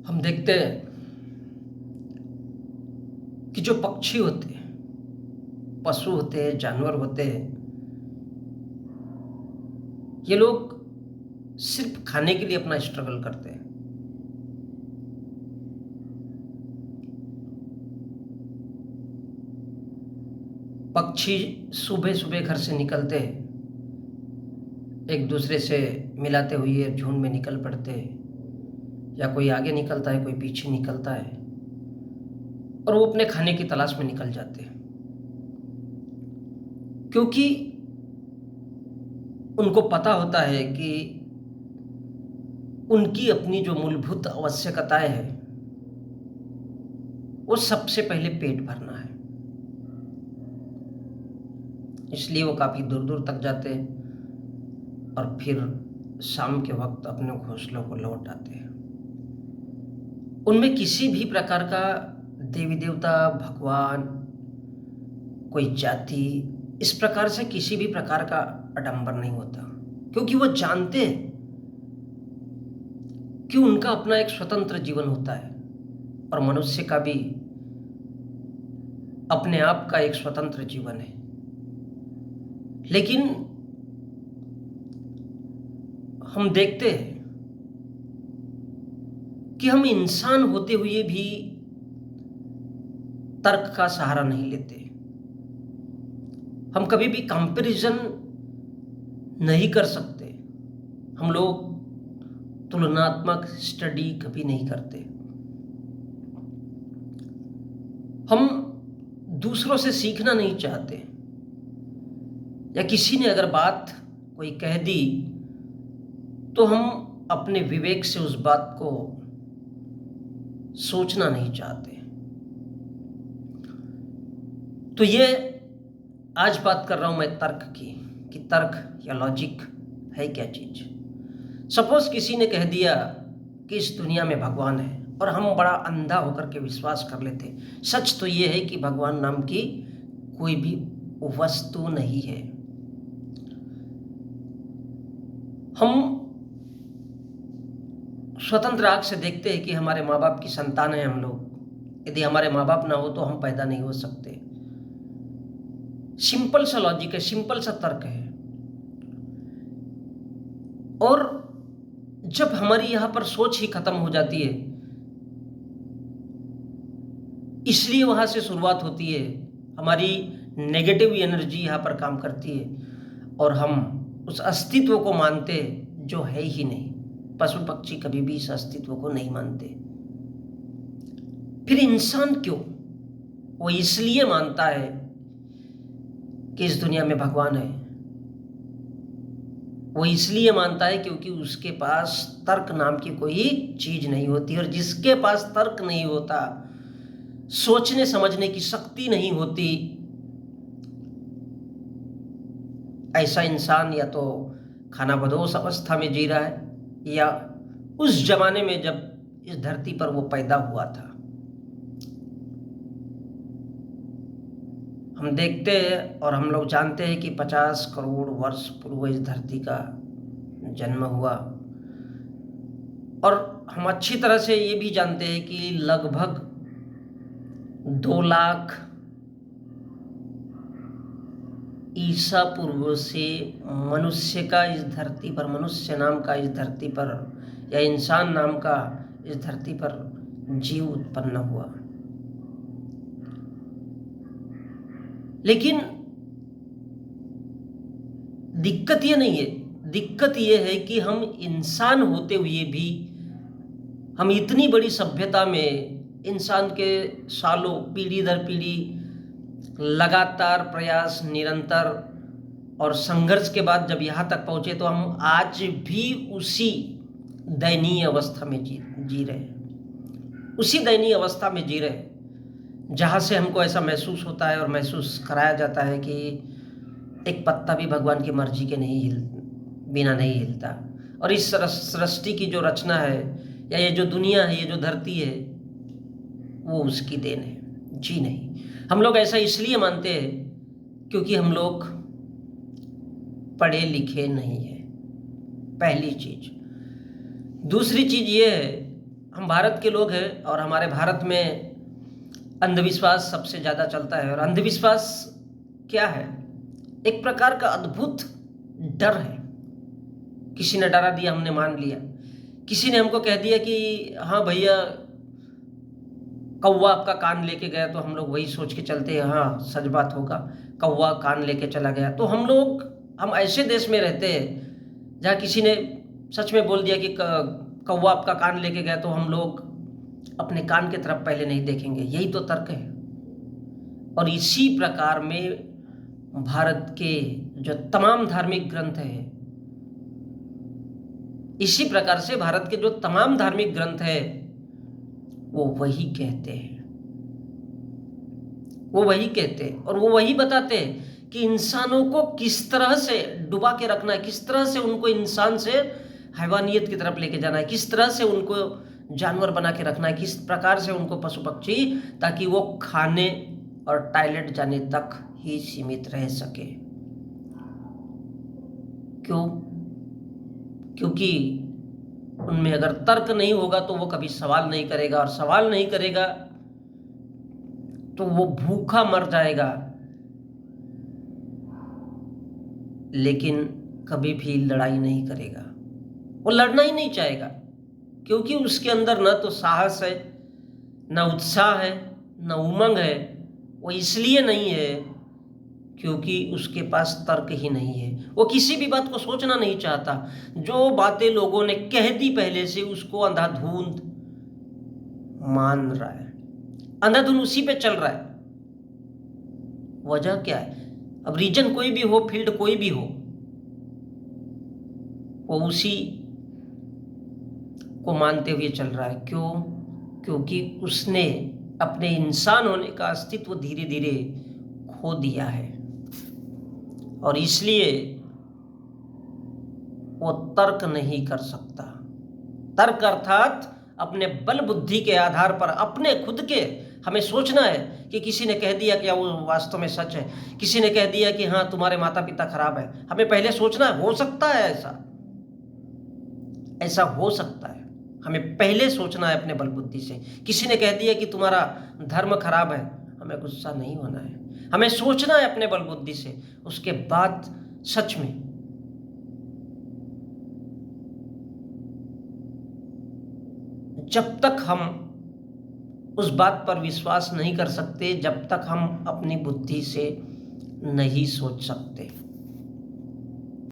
हम देखते हैं कि जो पक्षी होते हैं, पशु होते हैं, जानवर होते हैं, ये लोग सिर्फ खाने के लिए अपना स्ट्रगल करते हैं। पक्षी सुबह सुबह घर से निकलते हैं, एक दूसरे से मिलाते हुए झुंड में निकल पड़ते हैं, या कोई आगे निकलता है, कोई पीछे निकलता है, और वो अपने खाने की तलाश में निकल जाते हैं। क्योंकि उनको पता होता है कि उनकी अपनी जो मूलभूत आवश्यकताएं हैं, वो सबसे पहले पेट भरना है। इसलिए वो काफी दूर दूर तक जाते हैं और फिर शाम के वक्त अपने घोंसलों को लौट आते हैं। उनमें किसी भी प्रकार का देवी देवता, भगवान, कोई जाति, इस प्रकार से किसी भी प्रकार का आडंबर नहीं होता, क्योंकि वो जानते हैं कि उनका अपना एक स्वतंत्र जीवन होता है और मनुष्य का भी अपने आप का एक स्वतंत्र जीवन है। लेकिन हम देखते हैं कि हम इंसान होते हुए भी तर्क का सहारा नहीं लेते। हम कभी भी कंपैरिजन नहीं कर सकते। हम लोग तुलनात्मक स्टडी कभी नहीं करते। हम दूसरों से सीखना नहीं चाहते, या किसी ने अगर बात कोई कह दी तो हम अपने विवेक से उस बात को सोचना नहीं चाहते। तो ये आज बात कर रहा हूं मैं तर्क की, कि तर्क या लॉजिक है क्या चीज। सपोज किसी ने कह दिया कि इस दुनिया में भगवान है, और हम बड़ा अंधा होकर के विश्वास कर लेते। सच तो ये है कि भगवान नाम की कोई भी वस्तु नहीं है। हम स्वतंत्र आंख से देखते हैं कि हमारे माँ बाप की संतान है हम लोग। यदि हमारे माँ बाप ना हो तो हम पैदा नहीं हो सकते। सिंपल सा लॉजिक है, सिंपल सा तर्क है। और जब हमारी यहां पर सोच ही खत्म हो जाती है, इसलिए वहां से शुरुआत होती है, हमारी नेगेटिव एनर्जी यहां पर काम करती है, और हम उस अस्तित्व को मानते जो है ही नहीं। पशु पक्षी कभी भी इस अस्तित्व को नहीं मानते। फिर इंसान क्यों? वो इसलिए मानता है कि इस दुनिया में भगवान है। वो इसलिए मानता है क्योंकि उसके पास तर्क नाम की कोई चीज नहीं होती, और जिसके पास तर्क नहीं होता, सोचने समझने की शक्ति नहीं होती, ऐसा इंसान या तो खानाबदोश अवस्था में जी रहा है, या उस जमाने में जब इस धरती पर वो पैदा हुआ था। हम देखते हैं और हम लोग जानते हैं कि 50 करोड़ वर्ष पूर्व इस धरती का जन्म हुआ, और हम अच्छी तरह से ये भी जानते हैं कि लगभग 2 लाख ईसा पूर्व से मनुष्य का इस धरती पर, मनुष्य नाम का इस धरती पर, या इंसान नाम का इस धरती पर जीव उत्पन्न हुआ। लेकिन दिक्कत ये नहीं है, दिक्कत ये है कि हम इंसान होते हुए भी हम इतनी बड़ी सभ्यता में, इंसान के सालों, पीढ़ी दर पीढ़ी लगातार प्रयास, निरंतर और संघर्ष के बाद जब यहाँ तक पहुंचे, तो हम आज भी उसी दयनीय अवस्था में जी रहे हैं। उसी दयनीय अवस्था में जी रहे हैं जहाँ से हमको ऐसा महसूस होता है और महसूस कराया जाता है कि एक पत्ता भी भगवान की मर्जी के बिना नहीं हिलता। और इस सृष्टि की जो रचना है, या ये जो दुनिया है, ये जो धरती है, वो उसकी देन है, जी नहीं। हम लोग ऐसा इसलिए मानते हैं क्योंकि हम लोग पढ़े लिखे नहीं हैं, पहली चीज। दूसरी चीज ये है, हम भारत के लोग हैं और हमारे भारत में अंधविश्वास सबसे ज़्यादा चलता है। और अंधविश्वास क्या है? एक प्रकार का अद्भुत डर है। किसी ने डरा दिया, हमने मान लिया। किसी ने हमको कह दिया कि हाँ भैया, कौवा आपका कान लेके गया, तो हम लोग वही सोच के चलते हैं, हाँ सच बात होगा, कौवा कान लेके चला गया। तो हम ऐसे देश में रहते हैं जहाँ किसी ने सच में बोल दिया कि कौवा आपका कान लेके गया, तो हम लोग अपने कान की तरफ पहले नहीं देखेंगे। यही तो तर्क है। और इसी प्रकार में भारत के जो तमाम धार्मिक ग्रंथ हैं, इसी प्रकार से भारत के जो तमाम धार्मिक ग्रंथ है वो वही कहते हैं, और वो वही बताते हैं कि इंसानों को किस तरह से डुबा के रखना है, किस तरह से उनको इंसान से हैवानियत की तरफ लेके जाना है, किस तरह से उनको जानवर बना के रखना है, किस प्रकार से उनको पशु पक्षी, ताकि वो खाने और टॉयलेट जाने तक ही सीमित रह सके। क्योंकि उनमें अगर तर्क नहीं होगा तो वो कभी सवाल नहीं करेगा, और सवाल नहीं करेगा तो वो भूखा मर जाएगा, लेकिन कभी भी लड़ाई नहीं करेगा। वो लड़ना ही नहीं चाहेगा, क्योंकि उसके अंदर न तो साहस है, न उत्साह है, न उमंग है। वो इसलिए नहीं है क्योंकि उसके पास तर्क ही नहीं है। वो किसी भी बात को सोचना नहीं चाहता। जो बातें लोगों ने कह दी पहले से, उसको अंधाधुंध मान रहा है, अंधाधुंध उसी पे चल रहा है। वजह क्या है? अब रीजन कोई भी हो, फील्ड कोई भी हो, वो उसी को मानते हुए चल रहा है। क्योंकि उसने अपने इंसान होने का अस्तित्व धीरे धीरे खो दिया है, और इसलिए वो तर्क नहीं कर सकता। तर्क अर्थात अपने बल बुद्धि के आधार पर, अपने खुद के, हमें सोचना है कि किसी ने कह दिया क्या वो वास्तव में सच है, किसी ने कह दिया कि हाँ तुम्हारे माता पिता खराब है, हमें पहले सोचना है, हो सकता है ऐसा हो सकता है। हमें पहले सोचना है अपने बल बुद्धि से। किसी ने कह दिया कि तुम्हारा धर्म खराब है, हमें गुस्सा नहीं होना है, हमें सोचना है अपने बल बुद्धि से। उसके बाद सच में जब तक हम उस बात पर विश्वास नहीं कर सकते, जब तक हम अपनी बुद्धि से नहीं सोच सकते।